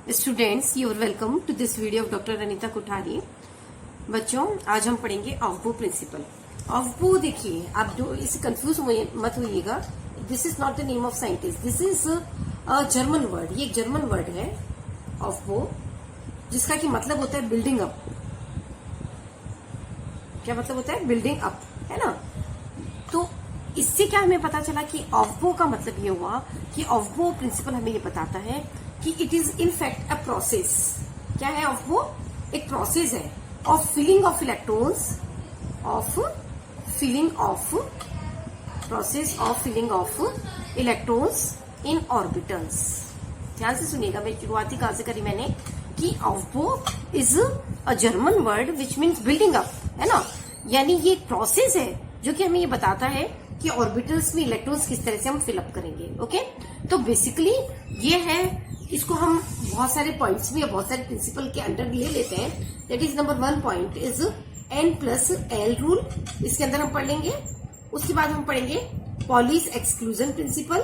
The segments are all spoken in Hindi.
Students, you are welcome to this video of doctor Anita Kuthari. बच्चों, आज हम पढ़ेंगे ऑफबो प्रिंसिपल। ऑफबो देखिए, आप जो इसे कंफ्यूज मत होइएगा। This is not the name of scientist, this is a German word. ये एक जर्मन वर्ड है ऑफबो, जिसका की मतलब होता है बिल्डिंग अप। क्या मतलब होता है? बिल्डिंग अप, है ना। तो इससे क्या हमें पता चला कि ऑफबो का मतलब ये हुआ कि ऑफबो प्रिंसिपल हमें ये बताता है कि it is in fact a process. क्या है ऑफबो? एक प्रोसेस है of filling of electrons, process of filling of electrons in orbitals. ध्यान से सुनिएगा, मैं शुरुआती कहां से करी मैंने कि Aufbau is a German word which means building up, है ना। यानी ये एक प्रोसेस है जो कि हमें ये बताता है कि ऑर्बिटल्स में इलेक्ट्रॉन्स किस तरह से हम फिलअप करेंगे। ओके, तो बेसिकली ये है, इसको हम बहुत सारे पॉइंट्स में या बहुत सारे प्रिंसिपल के अंडर ले लेते हैं। That is number 1 point is N+L rule. इसके अंदर हम पढ़ लेंगे। उसके बाद हम पढ़ेंगे पॉलीज एक्सक्लूजन प्रिंसिपल,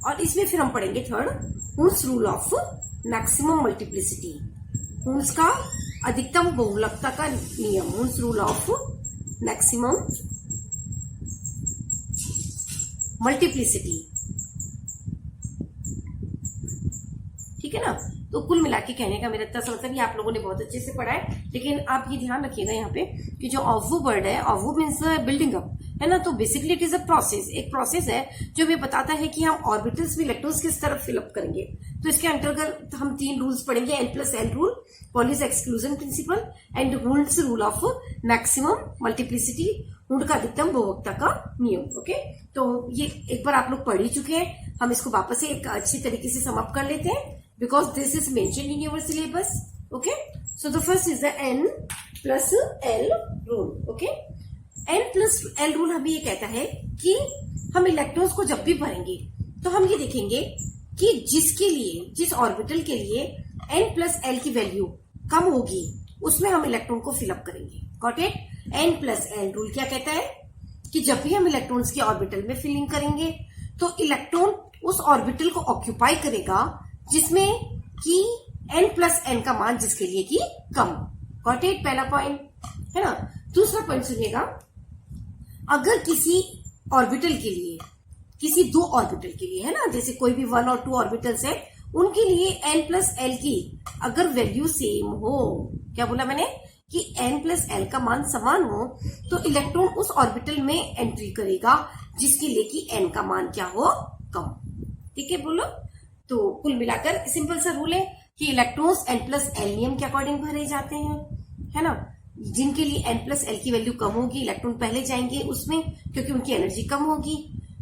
और इसमें फिर हम पढ़ेंगे third Hund's rule of maximum multiplicity, Hund's का अधिकतम बहुलकता का नियम, Hund's rule of maximum multiplicity. ठीक है ना। तो कुल मिला के कहने का मेरा इतना सा मतलब, ये आप लोगों ने बहुत अच्छे से पढ़ा है, लेकिन आप ये ध्यान रखिएगा यहाँ पे कि जो ऑफबो वर्ड है, ऑफबो मीन्स बिल्डिंग अप, है ना। तो basically it is a process, एक प्रोसेस है जो हमें बताता है कि हम ऑर्बिटल्स में इलेक्ट्रॉन्स किस तरफ फिलअप करेंगे। तो इसके अंतर्गत हम 3 रूल्स पढ़ेंगे, N+L rule, Pauli's exclusion principal and Hund's rule of maximum multiplicity, hood का अधिकतम बहुवक्ता का नियम। ओके, तो ये एक बार आप लोग पढ़ ही चुके हैं। हम इसको वापस से एक अच्छी तरीके से समाप्त कर लेते हैं because this is mentioned in your syllabus. Okay, so the first is the N+L rule. Okay, N+L rule हमें ये कहता है कि हम इलेक्ट्रॉन्स को जब भी भरेंगे तो हम ये देखेंगे कि जिस ऑर्बिटल के लिए N+L की वैल्यू कम होगी उसमें हम इलेक्ट्रॉन को फिलअप करेंगे। Got it? N+L रूल क्या कहता है कि जब भी हम इलेक्ट्रॉन्स की ऑर्बिटल में फिलिंग करेंगे तो इलेक्ट्रॉन उस ऑर्बिटल को ऑक्यूपाई करेगा जिसमें कि N+N का मान जिसके लिए कि कम। Got it? पहला पॉइंट, है ना। दूसरा पॉइंट सुनिएगा, अगर किसी ऑर्बिटल के लिए, किसी 2 ऑर्बिटल के लिए, है ना, जैसे कोई भी 1 और 2 ऑर्बिटल्स है, उनके लिए N+L की अगर वैल्यू सेम हो, क्या बोला मैंने कि N+L का मान समान हो, तो इलेक्ट्रॉन उस ऑर्बिटल में एंट्री करेगा जिसके लिए कि N का मान क्या हो? कम। ठीक है, बोलो। तो कुल मिलाकर सिंपल सा रूल है कि इलेक्ट्रॉन्स N+L नियम के अकॉर्डिंग भरे जाते हैं, है ना। जिनके लिए N+L की वैल्यू कम होगी, इलेक्ट्रॉन पहले जाएंगे उसमें क्योंकि उनकी एनर्जी कम होगी।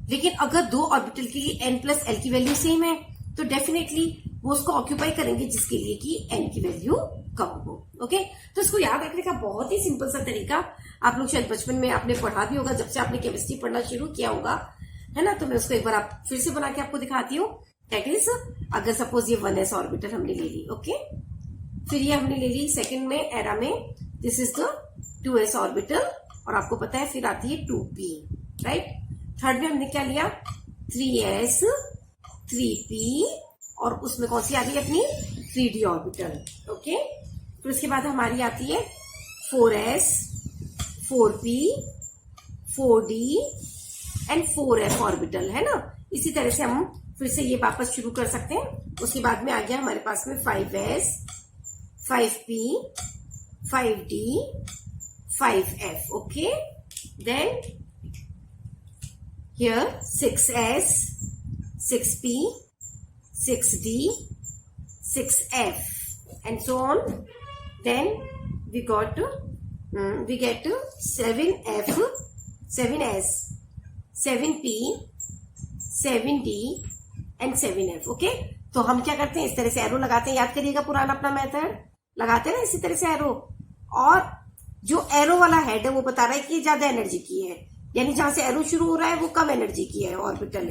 लेकिन अगर 2 ऑर्बिटल के लिए N+L की वैल्यू सेम है तो डेफिनेटली वो उसको ऑक्यूपाई करेंगे जिसके लिए कि N की वैल्यू कम हो। ओके, तो इसको याद रखने का बहुत ही सिंपल सा तरीका, आप लोग शायद बचपन में आपने पढ़ा भी होगा, जब से आपने केमिस्ट्री पढ़ना शुरू किया होगा, है ना। तो मैं उसको एक बार आप फिर से बना के आपको दिखाती हूँ। दैट इज, अगर सपोज ये 1s ऑर्बिटल हमने ले ली, ओके, फिर ये हमने ले ली सेकंड में एरा में, this is the 2s orbital, और आपको पता है फिर आती है 2p, राइट। थर्ड में हमने क्या लिया? 3s, 3p, और उसमें कौन सी आ गई अपनी 3d ऑर्बिटल। ओके, फिर उसके बाद हमारी आती है 4s, 4p, 4d and 4f orbital, है ना। इसी तरह से हम फिर से ये वापस शुरू कर सकते हैं। उसके बाद में आ गया हमारे पास में 5s, 5p, 5d, 5f। Okay, then here 6s, 6p, 6d, 6f, and so on. Then we get 7f, 7s, 7p, 7d and 7f। Okay, तो हम क्या करते हैं, इस तरह से एरो लगाते हैं। याद करिएगा पुराना अपना मेथड, लगाते हैं ना इसी तरह से एरो, और जो एरो वाला हेड है वो बता रहा है कि ज्यादा एनर्जी की है, यानी जहां से एरो शुरू हो रहा है वो कम एनर्जी की है, ऑर्बिटल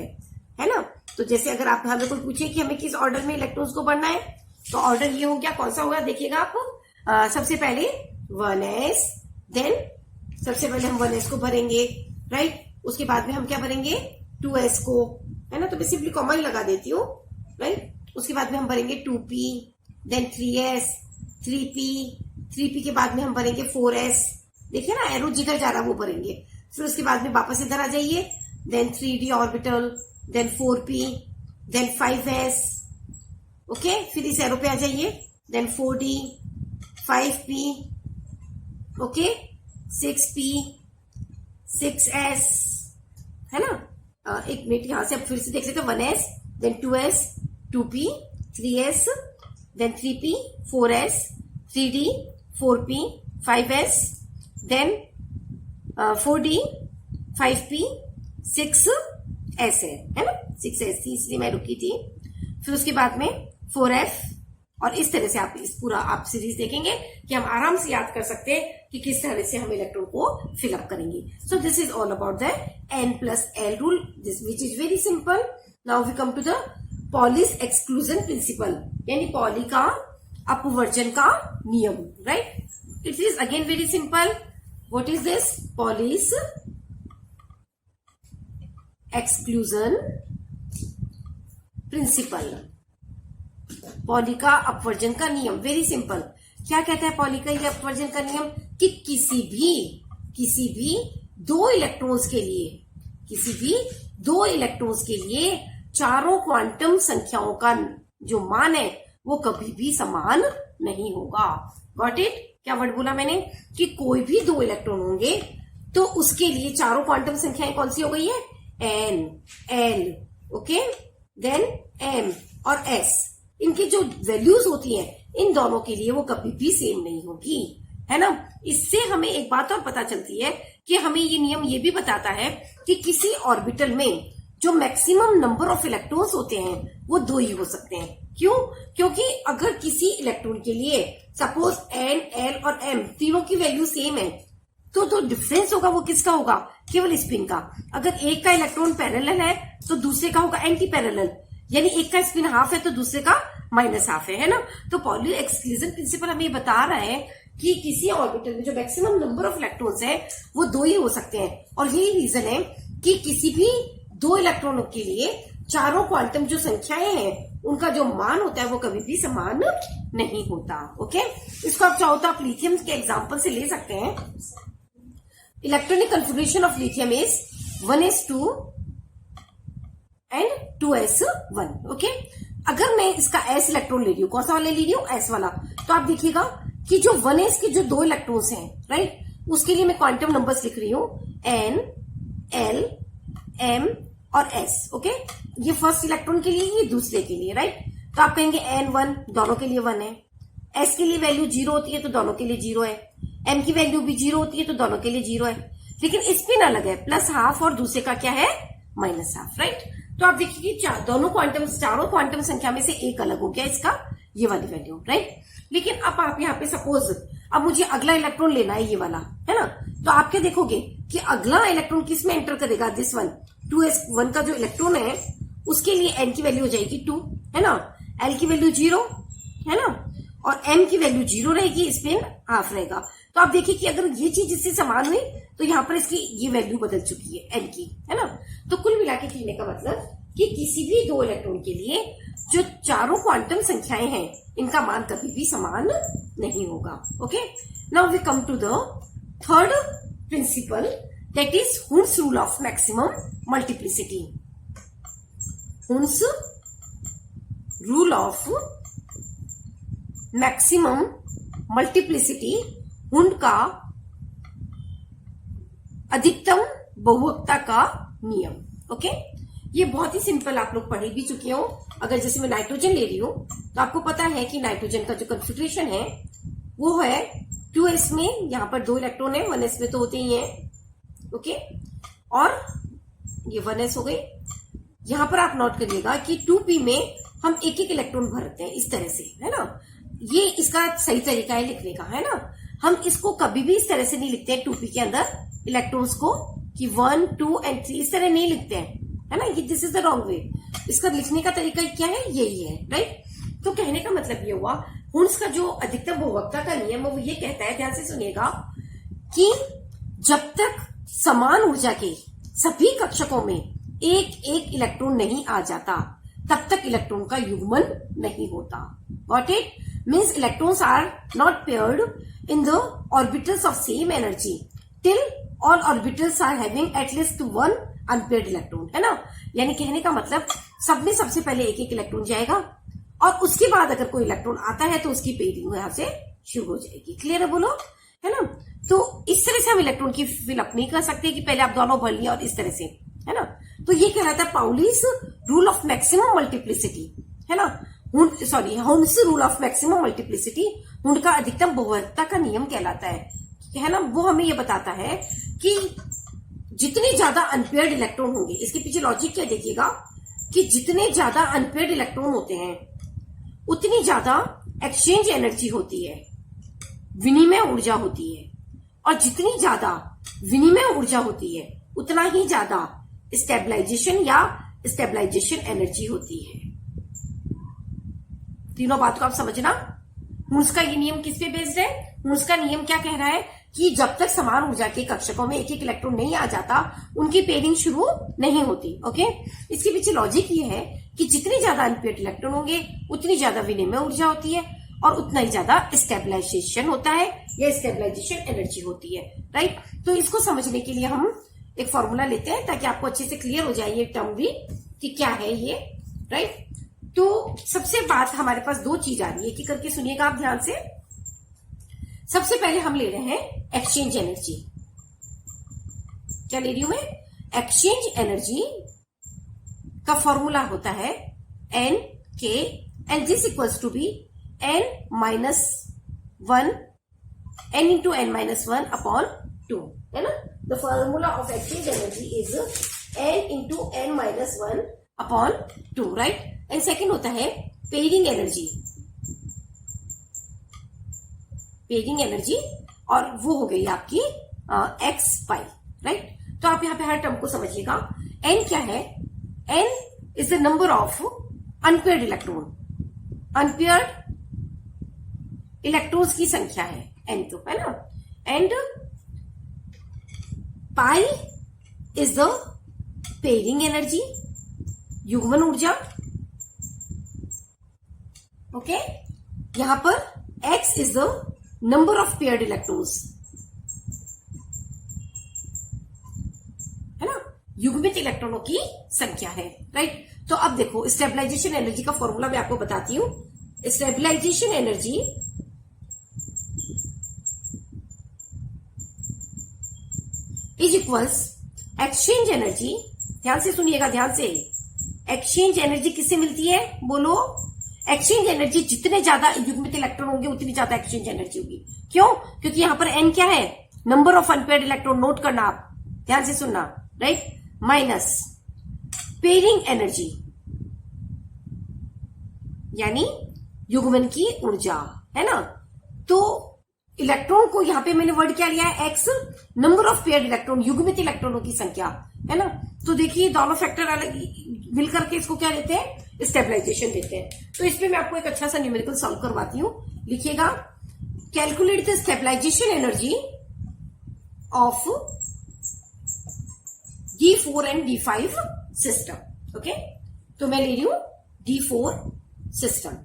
है ना। तो जैसे अगर आप हमें कोई पूछे कि हमें किस ऑर्डर में इलेक्ट्रॉन्स को बढ़ना है, तो ऑर्डर ये हो गया, कौन सा होगा देखिएगा आप। सबसे पहले 1s, देन सबसे पहले हम 1s को भरेंगे, राइट। उसके बाद में हम क्या भरेंगे 2s को, है ना, तो मैं सिंपली कॉमा ही लगा देती हूँ, राइट। उसके बाद में हम भरेंगे 2p, देन 3s, 3p के बाद में हम भरेंगे 4s, देखिए ना एरो जिधर जा रहा है वो भरेंगे। फिर उसके बाद में वापस इधर आ जाइए, then 3d orbital, then 4p, then 5s, okay. फिर इस एरो पे आ जाइए, then 4d, 5p, okay, 6p, 6s, है ना। एक मिनट यहां से अब फिर से देख लेते हैं, 1s, then 2s, 2p, 3s, then 3p, 4s, 3d, 4p, 5s, then 4d, 5p, 6s है ना, 6s थी इसलिए मैं रुकी थी। फिर उसके बाद में 4f, और इस तरह से आप इस पूरा आप सीरीज देखेंगे कि हम आराम से याद कर सकते हैं कि किस तरह से हम इलेक्ट्रॉन को फिलअप करेंगे। So this is all about the n+l rule, this which is very simple. Now we come to the Pauli's exclusion principle, यानी पॉली का अपवर्जन का नियम, right. It is again very simple. What is this? Pauli's exclusion principle, Pauli का अपवर्जन का नियम, वेरी सिंपल। क्या कहता है पॉली का ये अपवर्जन का नियम? कि किसी भी दो इलेक्ट्रॉन्स के लिए चारों क्वांटम संख्याओं का जो मान है वो कभी भी समान नहीं होगा। Got it? क्या वर्ड बोला मैंने? कि कोई भी दो इलेक्ट्रॉन होंगे तो उसके लिए चारों क्वांटम संख्याएं कौन सी हो गई है? n, l, okay, then m और s, इनकी जो वैल्यूज होती हैं इन दोनों के लिए वो कभी भी सेम नहीं होगी, है ना। इससे हमें एक बात और पता चलती है कि हमें ये नियम ये भी बताता है कि किसी ऑर्बिटल में जो मैक्सिमम नंबर ऑफ इलेक्ट्रॉन्स होते हैं वो दो ही हो सकते हैं। क्यों? क्योंकि अगर किसी इलेक्ट्रॉन के लिए सपोज n, l और m तीनों की वैल्यू सेम है तो डिफरेंस होगा वो किसका होगा? केवल स्पिन का। अगर एक का इलेक्ट्रॉन पैरेलल है तो दूसरे का होगा एंटी पैरेलल, यानी एक का स्पिन हाफ है तो दूसरे का -हाफ है ना। तो पॉली एक्सक्लूजन प्रिंसिपल हमें बता रहा है कि किसी ऑर्बिटल में जो मैक्सिमम नंबर ऑफ इलेक्ट्रॉन्स है वो दो ही हो सकते हैं, और यही रीजन है कि किसी भी दो इलेक्ट्रॉनों के लिए चारों क्वांटम जो संख्याएं हैं उनका जो मान होता है वो कभी भी समान नहीं होता। ओके, इसको आप चाहो तो आप लिथियम के एग्जाम्पल से ले सकते हैं। Electronic configuration of lithium is 1s2 and 2s1। Okay, अगर मैं इसका s इलेक्ट्रॉन ले रही हूँ, कौन सा वाला ले रही हूँ? s वाला, तो आप देखिएगा कि जो 1s के जो दो इलेक्ट्रॉन्स हैं, राइट, उसके लिए मैं क्वांटम नंबर्स लिख रही हूँ n, l, m और s। ओके, ये फर्स्ट इलेक्ट्रॉन के लिए, ये दूसरे के लिए, राइट। तो आप कहेंगे n1 दोनों के लिए 1 है, s के लिए वैल्यू 0 होती है तो दोनों के लिए 0 है, m की वैल्यू भी 0 होती है तो दोनों के लिए 0 है, लेकिन स्पिन अलग है, +हाफ और दूसरे का क्या है? -Half, right. तो आप देखिए कि चारों क्वांटम संख्या में से एक अलग हो गया इसका, ये वाली वैल्यू, राइट। लेकिन अब आप यहाँ पे सपोज अब मुझे अगला इलेक्ट्रॉन लेना है, ये वाला, है ना। तो आप क्या देखोगे कि अगला इलेक्ट्रॉन किस में एंटर करेगा? दिस वन, 2s1 का जो इलेक्ट्रॉन है उसके लिए n की वैल्यू हो जाएगी 2, है ना, l की वैल्यू 0, है ना, और m की वैल्यू 0 रहेगी, स्पिन हाफ रहेगा। तो आप देखिए कि अगर ये चीज इससे समान हुई तो यहाँ पर इसकी ये वैल्यू बदल चुकी है n की, है ना। तो कुल मिला के कहने का मतलब कि किसी भी दो इलेक्ट्रॉन के लिए जो चारों क्वांटम संख्याएं हैं इनका मान कभी भी समान नहीं होगा। Okay, now we come to the third principle, that is Hund's rule of maximum multiplicity. Hund's rule of maximum multiplicity, Hund का अधिकतम बहुवक्ता का नियम। ओके, ये बहुत ही सिंपल, आप लोग पढ़े भी चुके हो। अगर जैसे मैं नाइट्रोजन ले रही हूं तो आपको पता है कि नाइट्रोजन का जो कॉन्फ़िगरेशन है वो है 2s में, यहाँ पर 2 इलेक्ट्रॉन है, 1s में तो होते ही हैं, ओके, और ये 1s हो गई। यहाँ पर आप नोट करिएगा कि 2p में हम एक एक इलेक्ट्रॉन भरते हैं इस तरह से, है ना। ये इसका सही तरीका है लिखने का, है ना। हम इसको कभी भी इस तरह से नहीं लिखते हैं 2p के अंदर इलेक्ट्रॉन्स को कि 1, 2 एंड 3 इस तरह नहीं लिखते हैं, है ना। ये this is the wrong way. इसका लिखने का तरीका क्या है? यही है, राइट। तो कहने का मतलब ये हुआ, हुन्स का जो अधिकतम बहुवक्ता का नियम है वो ये कहता है, ध्यान से सुनिएगा, कि जब तक सभी कक्षकों में एक एक इलेक्ट्रॉन नहीं आ जाता, तब तक इलेक्ट्रॉन का युग्मन नहीं होता। Got it? Means electrons are not paired in the orbitals of same energy till all orbitals are having at least one unpaired electron, है ना। यानी कहने का मतलब सब में सबसे पहले एक एक इलेक्ट्रॉन जाएगा और उसके बाद अगर कोई इलेक्ट्रॉन आता है तो उसकी पेयरिंग यहां से शुरू हो जाएगी। क्लियर है? बोलो, है ना। तो इस तरह से हम इलेक्ट्रॉन की फिलअप नहीं कर सकते कि पहले आप दोनों भर लिया और इस तरह से, है ना। तो ये कहलाता है पाउलीस रूल ऑफ मैक्सिमम मल्टीप्लिसिटी, है ना। Hund's rule of maximum multiplicity, Hund का अधिकतम बहुवचनता का नियम कहलाता है ना। वो हमें ये बताता है कि जितने ज्यादा अनपेयर्ड इलेक्ट्रॉन होंगे, इसके पीछे लॉजिक क्या देखिएगा कि जितने ज्यादा अनपेयर्ड इलेक्ट्रॉन होते हैं उतनी ज्यादा एक्सचेंज एनर्जी होती है, विनिमय ऊर्जा होती है, और जितनी ज्यादा विनिमय ऊर्जा होती है उतना ही ज्यादा स्टेबलाइजेशन या स्टेबलाइजेशन एनर्जी होती है। तीनों बात को आप समझना। हुंस का ये नियम किस पे बेस्ड है? हुंस का नियम क्या कह रहा है कि जब तक समान ऊर्जा के कक्षकों में एक एक इलेक्ट्रॉन नहीं आ जाता उनकी पेयरिंग शुरू नहीं होती। ओके, इसके पीछे लॉजिक ये है कि जितने ज्यादा अनपेयर्ड इलेक्ट्रॉन होंगे उतनी ज्यादा विनिमय ऊर्जा होती है और उतना ही ज्यादा स्टेबलाइजेशन होता है या स्टेबलाइजेशन एनर्जी होती है। राइट? तो इसको समझने के लिए हम एक फॉर्मूला लेते हैं ताकि आपको अच्छे से क्लियर हो जाए ये टर्म भी कि क्या है ये। राइट? तो सबसे बात हमारे पास दो चीज आ रही है, एक करके सुनिएगा आप ध्यान से। सबसे पहले हम ले रहे हैं एक्सचेंज एनर्जी। क्या ले रही हूं मैं? एक्सचेंज एनर्जी का फॉर्मूला होता है N K, and this equals to be n minus 1 n into n minus 1 upon 2, है ना। The formula of exchange energy is n into n minus 1 upon 2, right. And second होता है पेयरिंग एनर्जी, पेयरिंग एनर्जी, और वो हो गई आपकी x पाई, राइट। तो आप यहां पे हर टर्म को समझिएगा। n क्या है? n is the number of unpaired electron, unpaired electrons की संख्या है n, तो है ना। And pi is the pairing energy, युग्मन ऊर्जा। ओके, यहां पर x is the number of paired electrons, है ना, युग्मित इलेक्ट्रॉनों की संख्या है। राइट? तो अब देखो स्टेबलाइजेशन एनर्जी का फॉर्मूला मैं आपको बताती हूं। Stabilisation energy is equals exchange energy. ध्यान से सुनिएगा, ध्यान से। एक्सचेंज एनर्जी किससे मिलती है? बोलो। एक्सचेंज एनर्जी, जितने ज्यादा युग्मित इलेक्ट्रॉन होंगे उतनी ज्यादा एक्सचेंज एनर्जी होगी। क्यों? क्योंकि यहां पर n क्या है? Number of unpaired electron. Note करना आप, ध्यान से सुनना, राइट। माइनस पेयरिंग एनर्जी यानी युग्मन की ऊर्जा, है ना। तो इलेक्ट्रॉन को यहां पे मैंने वर्ड क्या लिया है? x, number of paired electron, युग्मित इलेक्ट्रॉनों की संख्या, है ना। तो देखिए दोनों फैक्टर अलग मिलकर के इसको क्या देते हैं? स्टेबलाइजेशन देते हैं। तो इसमें मैं आपको एक अच्छा सा न्यूमेरिकल सॉल्व करवाती हूं। लिखिएगा, calculate the stabilisation energy of D4 and D5 system. Okay, तो मैं ले रही हूं D4 सिस्टम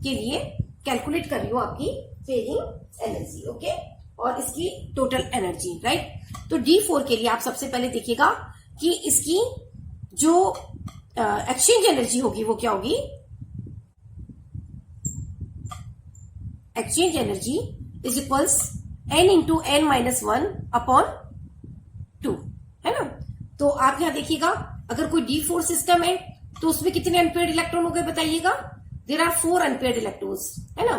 के लिए कैलकुलेट कर रही हूं आपकी पेयरिंग एनर्जी। ओके, और इसकी टोटल एनर्जी, राइट। तो D4 के लिए आप सबसे पहले देखिएगा कि इसकी जो एक्सचेंज एनर्जी होगी वो क्या होगी? Exchange energy is equals n into n minus 1 upon 2, है ना। तो आप यहां देखिएगा, अगर कोई D4 सिस्टम है तो उसमें कितने अनपेयर्ड इलेक्ट्रॉन हो गए बताइएगा? देयर आर 4 अनपेयर्ड इलेक्ट्रॉन्स, है ना।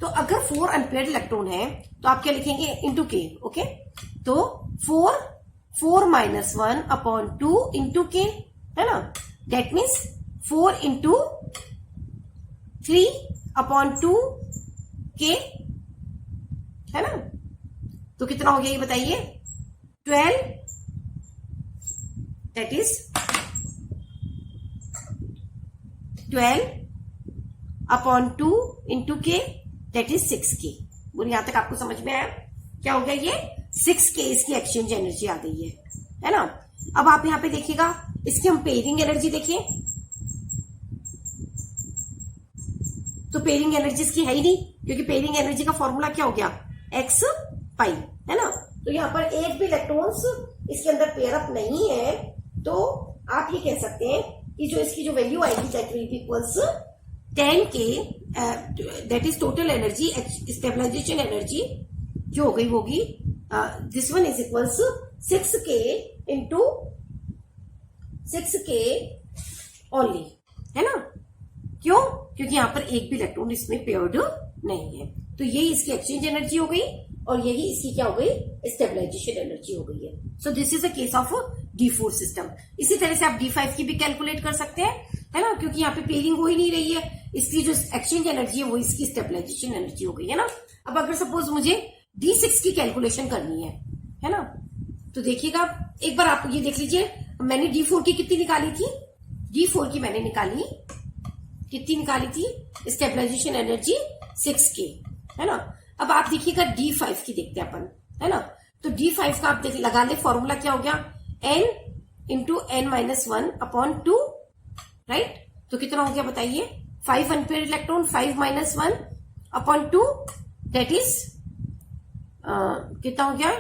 तो अगर 4 अनपेयर्ड इलेक्ट्रॉन है तो आप क्या लिखेंगे? इंटू के। ओके, तो 4 माइनस 1 अपॉन 2 इंटू के, है ना। दैट मीन्स 4 इंटू 3 अपॉन 2 के, है ना। तो कितना हो गया ये बताइए? 12, दैट इज 12 अपॉन 2 इंटू के, दैट इज 6K। बोलिए यहां तक आपको समझ में आया? क्या हो गया ये? 6K इसकी एक्सचेंज एनर्जी आ गई है ना। अब आप यहाँ पे देखिएगा, इसकी हम पेयरिंग एनर्जी देखिए, तो पेयरिंग एनर्जी इसकी है ही नहीं, क्योंकि पेयरिंग एनर्जी का फॉर्मूला क्या हो गया, एक्स पाई, है ना। तो यहाँ पर एक भी इलेक्ट्रॉन्स इसके अंदर पेयर अप नहीं है, तो आप ये कह सकते हैं कि जो इसकी जो वैल्यू आएगी that will be equals 10K, that is total energy, stabilisation energy जो हो गई होगी, this one is equals 6K into 6K only, है ना। क्यों? क्योंकि यहाँ पर एक भी इलेक्ट्रॉन इसमें पेयर्ड नहीं है। तो यही इसकी एक्सचेंज एनर्जी हो गई और यही इसकी क्या हो गई, स्टेबलाइजेशन एनर्जी हो गई है। सो this is a case of D4 system. इसी तरह से आप D5 की भी कैलकुलेट कर सकते हैं, है ना, क्योंकि यहाँ पे पेयरिंग हो ही नहीं रही है, इसकी जो एक्सचेंज एनर्जी है वो इसकी स्टेबलाइजेशन एनर्जी हो गई, है ना। अब अगर सपोज मुझे D6 की कैलकुलेशन करनी है ना, तो देखिएगा एक बार आप ये देख लीजिए, मैंने D4 की कितनी निकाली थी, D4 की मैंने निकाली, कितनी निकाली थी, स्टेबलाइजेशन एनर्जी 6K, है ना। अब आप देखिएगा D5 की देखते हैं अपन, है ना। तो D5 का आप देख लगा ले, फॉर्मूला क्या हो गया, n into n-1 upon 2, right. तो कितना हो गया बताइए, 5 unpaired electron, 5 - 1 upon 2, that is कितना हो गया,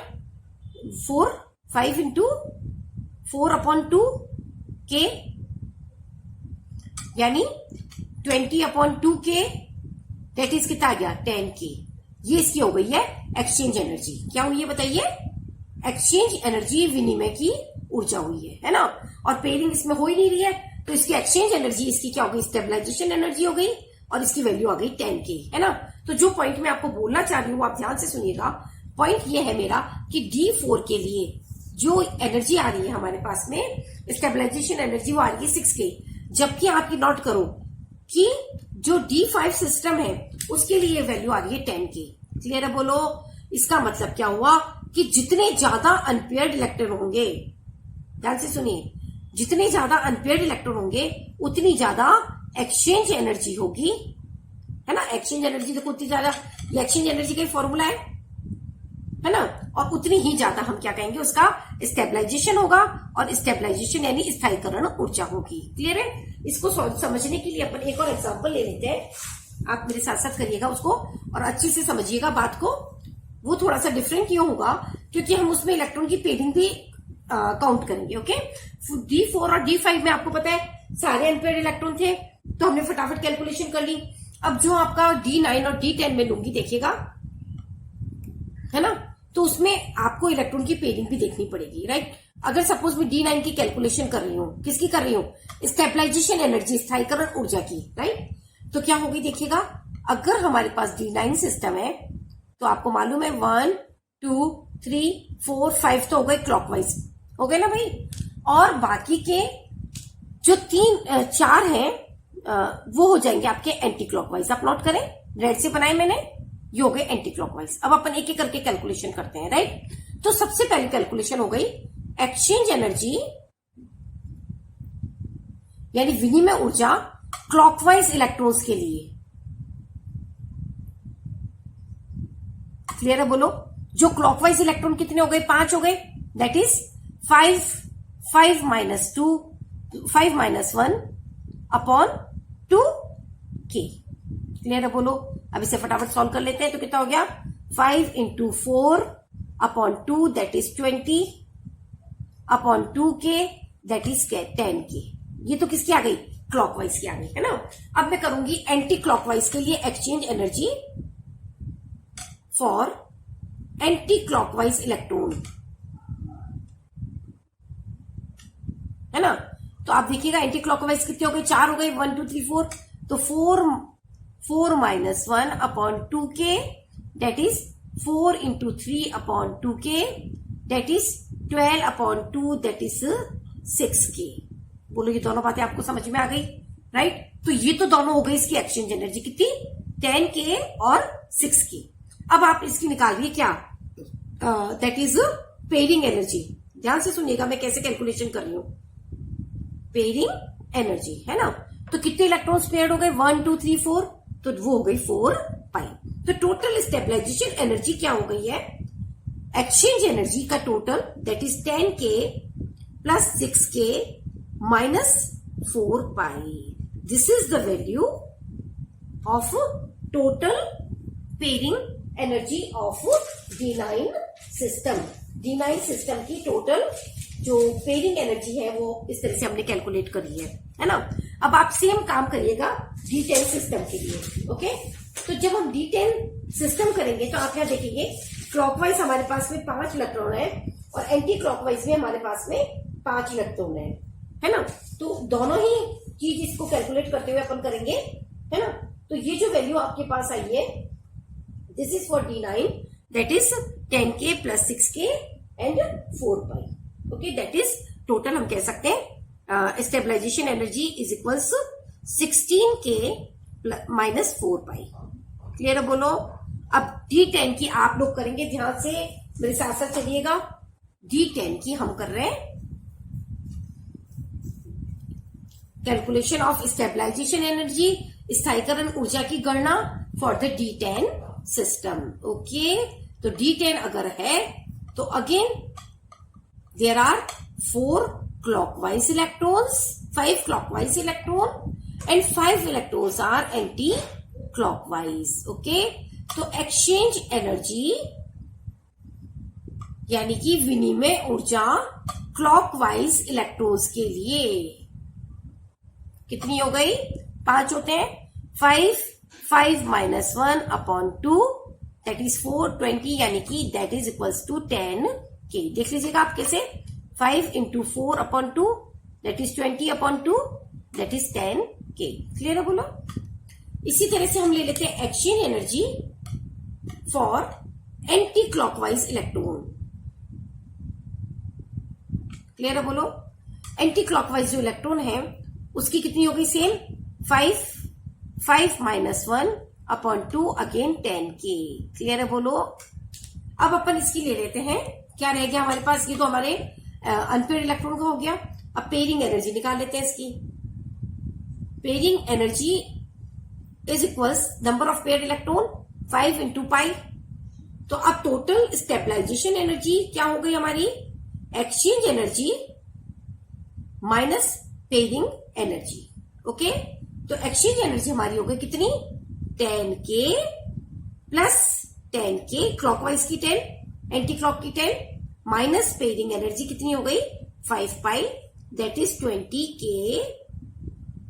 4, 5 इंटू 4 अपॉन 2 K, यानी 20 अपॉन 2 K, दैट इज कितना आ गया, 10K। ये इसकी हो गई है एक्सचेंज एनर्जी। क्या हुई है बताइए, एक्सचेंज एनर्जी, विनिमय की ऊर्जा हुई है ना। और पेयरिंग इसमें हो ही नहीं रही है, तो इसकी एक्सचेंज एनर्जी इसकी क्या हो गई, स्टेबलाइजेशन एनर्जी हो गई, और इसकी वैल्यू आ गई 10K, है ना। तो जो पॉइंट मैं आपको बोलना चाह रही हूँ आप ध्यान से सुनिएगा, पॉइंट ये है मेरा कि D4 के लिए जो एनर्जी आ रही है हमारे पास में, स्टेबलाइजेशन एनर्जी वो आ रही है 6K, जबकि आपकी नोट करो कि जो D5 सिस्टम है उसके लिए वैल्यू आ रही है 10K। क्लियर है, बोलो। इसका मतलब क्या हुआ कि जितने ज्यादा अनपेयर्ड इलेक्ट्रॉन होंगे, ध्यान से सुनिए, जितने ज्यादा अनपेयर्ड इलेक्ट्रॉन होंगे उतनी ज्यादा एक्सचेंज एनर्जी होगी, है ना। एक्सचेंज एनर्जी देखो उतनी ज्यादा, ये एक्सचेंज एनर्जी का फॉर्मूला है ना। और उतनी ही ज्यादा हम क्या कहेंगे, उसका स्टेबलाइजेशन होगा, और स्टेबलाइजेशन यानी स्थायीकरण ऊर्जा होगी। क्लियर है। इसको समझने के लिए अपन एक और एग्जांपल ले लेते हैं, आप मेरे साथ साथ करिएगा उसको और अच्छे से समझिएगा बात को। वो थोड़ा सा डिफरेंट क्यों होगा, क्योंकि हम उसमें इलेक्ट्रॉन की पेयरिंग भी काउंट करेंगे। ओके, D4 और D5 में आपको पता है सारे अनपेयर्ड इलेक्ट्रॉन थे, तो हमने फटाफट कैलकुलेशन कर ली। अब जो आपका D9 और D10 में लूंगी देखिएगा, है ना, तो उसमें आपको इलेक्ट्रॉन की पेयरिंग भी देखनी पड़ेगी, राइट। अगर सपोज मैं D9 की कैलकुलेशन कर रही हूँ, किसकी कर रही हूँ, स्टेबलाइजेशन एनर्जी, स्थायीकरण ऊर्जा की, राइट। तो क्या होगी देखिएगा, अगर हमारे पास D9 सिस्टम है तो आपको मालूम है 1 2 3 4 5 तो हो गए क्लॉकवाइज, हो गए ना भाई। और बाकी के जो 4 हैं वो हो जाएंगे आपके एंटी क्लॉकवाइज। आप नोट करें, रेड से बनाए मैंने, ये हो गए एंटी क्लॉकवाइज। अब अपन एक एक करके कैलकुलेशन करते हैं, राइट। तो सबसे पहली कैलकुलेशन हो गई एक्सचेंज एनर्जी यानी विनिमय ऊर्जा क्लॉकवाइज इलेक्ट्रॉन्स के लिए। क्लियर है, बोलो। जो क्लॉकवाइज इलेक्ट्रॉन कितने हो गए, 5 हो गए, that is 5 -2 5 - 1 upon 2K। Clear है, बोलो। अब इसे फटाफट सॉल्व कर लेते हैं, तो कितना हो गया, 5 into 4 upon 2 that is 20 upon 2K that is 10K। ये तो किसकी आ गई, क्लॉकवाइज की आ गई, है ना। अब मैं करूंगी एंटी क्लॉकवाइज के लिए exchange energy for anti clockwise electron, है ना। तो आप देखिएगा एंटी क्लॉकवाइज कितने हो गए, 4 हो गए, 1 2 3 4, तो 4 - 1 upon 2K that is 4 into 3 upon 2K that is 12 upon 2 that is 6K। बोलो, ये दोनों बातें आपको समझ में आ गई, राइट। तो ये तो दोनों हो गई इसकी एक्सचेंज एनर्जी कितनी, 10K और 6K। अब आप इसकी निकालिए क्या, दैट इज पेयरिंग एनर्जी। ध्यान से सुनिएगा मैं कैसे कैलकुलेशन कर रही हूं, पेयरिंग एनर्जी, है ना। तो कितने इलेक्ट्रॉन्स पेयर्ड हो गए, 1 2 3 4, तो वो हो गई 4 पाई। तो टोटल स्टेबलाइजेशन एनर्जी क्या हो गई है, एक्सचेंज एनर्जी का total that is 10K plus 6K minus 4 pi. This is the value of total pairing energy of D9 system. D9 system की total जो पेयरिंग एनर्जी है वो इस तरह से हमने कैलकुलेट करी है ना। अब आप सेम काम करिएगा D10 सिस्टम के लिए। ओके, तो जब हम D10 सिस्टम करेंगे तो आप यहाँ देखेंगे क्लॉकवाइज हमारे पास में 5 इलेक्ट्रॉन है और एंटी क्लॉकवाइज में हमारे पास में 5 इलेक्ट्रॉन है ना। तो दोनों ही चीज इसको कैलकुलेट करते हुए अपन करेंगे, है ना। तो ये जो वैल्यू आपके पास आई है, this is for D9, that is 10K plus 6K and 4 pi. Okay, that is total हम कह सकते हैं stabilisation energy is equals 16K minus 4 pi. Clear है बोलो। अब D10 की आप लोग करेंगे, ध्यान से मेरे साथ साथ चलिएगा। D10 की हम कर रहे हैं कैलकुलेशन ऑफ स्टेबलाइजेशन एनर्जी, स्थायीकरण ऊर्जा की गणना for the D10 system. Okay, तो D10 अगर है तो again there are 4 clockwise electrons, 5 clockwise electron and 5 electrons are anti-clockwise. Okay, तो एक्सचेंज एनर्जी यानी कि विनिमय ऊर्जा क्लॉकवाइज इलेक्ट्रॉन्स के लिए कितनी हो गई? 5 होते हैं, 5 minus 1 upon 2 दैट इज 4, 20 यानी कि that is equals to 10K. देख लीजिएगा आप कैसे, 5 into 4 upon 2 that is 20 upon 2 that is 10K. Clear है बोलो। इसी तरह से हम ले लेते हैं exchange energy for anti clockwise electron. Clear है बोलो। एंटी क्लॉकवाइज जो इलेक्ट्रॉन है उसकी कितनी हो गई? Same 5 minus 1 upon 2 again 10K. Clear है बोलो। अब अपन इसकी ले लेते हैं, क्या रह गया हमारे पास? ये तो हमारे अनपेयर्ड इलेक्ट्रॉन का हो गया। अब पेयरिंग एनर्जी निकाल लेते हैं इसकी। Pairing energy is equals number of paired electron 5 into पाई। तो अब टोटल स्टेबलाइजेशन एनर्जी क्या हो गई हमारी? Exchange energy minus pairing energy. Okay, तो एक्सचेंज एनर्जी हमारी हो गई कितनी? 10K प्लस 10K, क्लॉकवाइज की 10, एंटी क्लॉक की 10, माइनस पेयरिंग एनर्जी कितनी हो गई? 5 pi, that is 20K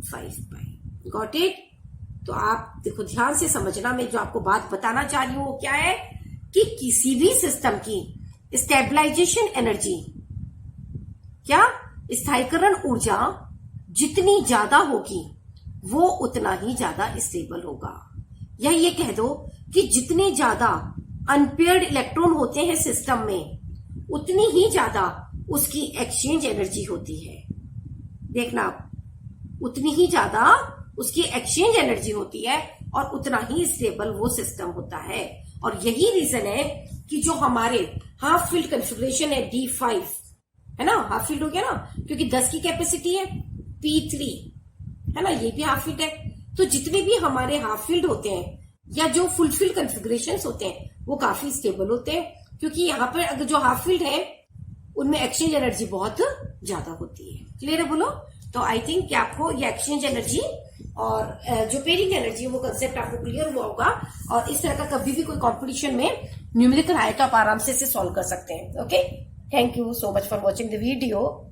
5 pi. Got it? तो आप देखो ध्यान से समझना, मैं जो आपको बात बताना चाह रही हूं वो क्या है कि किसी भी सिस्टम की स्टेबलाइजेशन एनर्जी, क्या स्थायीकरण ऊर्जा जितनी ज्यादा होगी वो उतना ही ज्यादा स्टेबल होगा। या ये कह दो कि जितने ज्यादा अनपेयर्ड इलेक्ट्रॉन होते हैं सिस्टम में उतनी ही ज्यादा उसकी एक्सचेंज एनर्जी होती है। देखना आप, उतनी ही ज्यादा उसकी एक्सचेंज एनर्जी होती है और उतना ही स्टेबल वो सिस्टम होता है। और यही रीजन है कि जो हमारे हाफ फील्ड कॉन्फ़िगरेशन है D5, है ना, हाफ फील्ड हो गया ना, क्योंकि 10 की कैपेसिटी है, P3 है ना, ये भी हाफ फील्ड है। तो जितने भी हमारे हाफ फील्ड होते हैं या जो फुल फील्ड कॉन्फ़िगरेशन होते हैं वो काफी स्टेबल होते हैं, क्योंकि यहाँ पर अगर जो हाफ फील्ड है उनमें एक्सचेंज एनर्जी बहुत ज्यादा होती है। क्लियर है बोलो। तो आई थिंक कि आपको ये एक्सचेंज एनर्जी और जो पेयरिंग एनर्जी है वो कंसेप्ट आपको क्लियर हुआ होगा। और इस तरह का कभी भी कोई कॉम्पिटिशन में न्यूमेरिकल आए तो आप आराम से इसे सॉल्व कर सकते हैं। Okay, thank you so much for watching the video.